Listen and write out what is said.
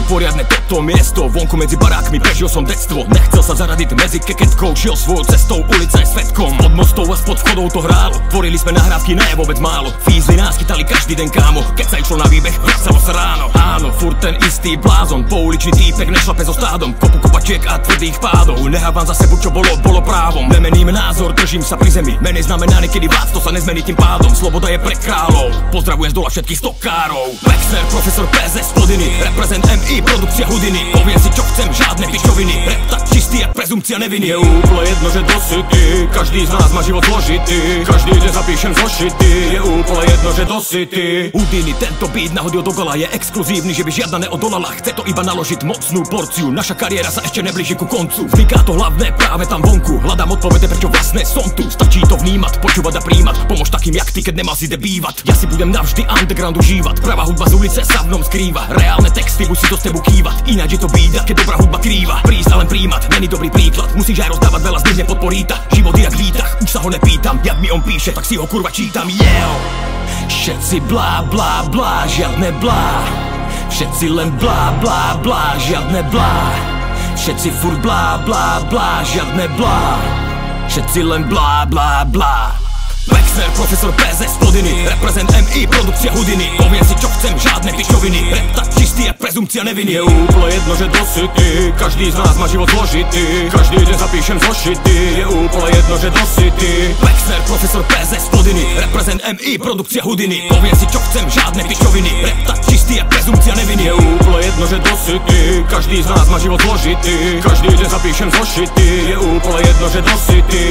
poriadne toto miesto. Vonku medzi barákmi prežil som detstvo. Nechcel sa zaradiť medzi keketkou, šiel svojou cestou, ulica je svetkom. Od mostov a spod vchodov to hrálo. Tvorili sme nahrávky, ne vôbec málo. Fízly nás chytali každý den, kámo. Keď sa išlo na výbeh, vracalo sa ráno. Áno, furt ten istý blázon, pouličný týpek nešlape so stádom. Kopu kopačiek a tvrdých pádov. Nehávam za sebou, čo bolo právom. Nemením názor, držím sa pri zemi. Menej znamená niekedy vás, to sa nezmení tým pádom. Sloboda je pre kráľov. Pozdravujem z dola všetkých stokárov. Wexner, profesor PZ Spodiny, reprezent MI, produkcia Hudiny. Poviem si čo chcem, žiadne pičoviny. Rap tak čistý jak prezumcia neviny. Je úplne jedno, že dosi ty, každý z nás má život zložitý. Každý deň zapíšem zošity. Je úplne jedno, že dosi ty. Hudiny, tento beat nahodil do gola, je exkluzívny, že by žiadna neodolala. Chce to iba naložiť mocnú porciu. Naša kariéra sa ešte neblíži ku koncu. Vzniká to hlavné práve tam vonku. Hľadám odpovede, prečo vlastne som tu. Stačí to vnímať, počúvať a príjmať. Pomôž takým jak ty, keď nemáš ide bývať. Ja si budem navždy underground užívať. Pravá hudba z ulice sa v mnom skrýva. Reálne texty musí do tebu kývať. Ináč je to bída, keď dobrá hudba krýva. Prísť a len príjmať, není dobrý príklad. Musíš aj rozdávať, veľa z nich nepodporíta. Život je jak výtah, už sa ho nepýtam. Jak mi on píše, tak si ho kurva čítam. Všetci blá blá blá, žiadne blá. Všetci len blá blá blá, žiadne blá. Všetci furt blá blá blá, žiadne blá. Všetci len blá blá blá. Wexner, profesor PZ Spodiny, reprezent MI, produkcia Hudiny. Poviem si čo chcem, žiadne pičoviny. Rap tak čistý jak prezumcia neviny. Je úplne jedno, že dosi ty, každý z nás má život zložitý. Každý deň zapíšem zošity. Je úplne jedno, že dosi ty. Wexner, profesor PZ Spodiny, reprezent MI, produkcia Hudiny. Poviem si čo chcem, žiadne pičoviny. Rap tak čistý jak prezumcia neviny. Je úplne jedno, že dosi ty, každý z nás má život zložitý. Každý deň zapíšem zošity. Je úplne jedno, že dosi ty.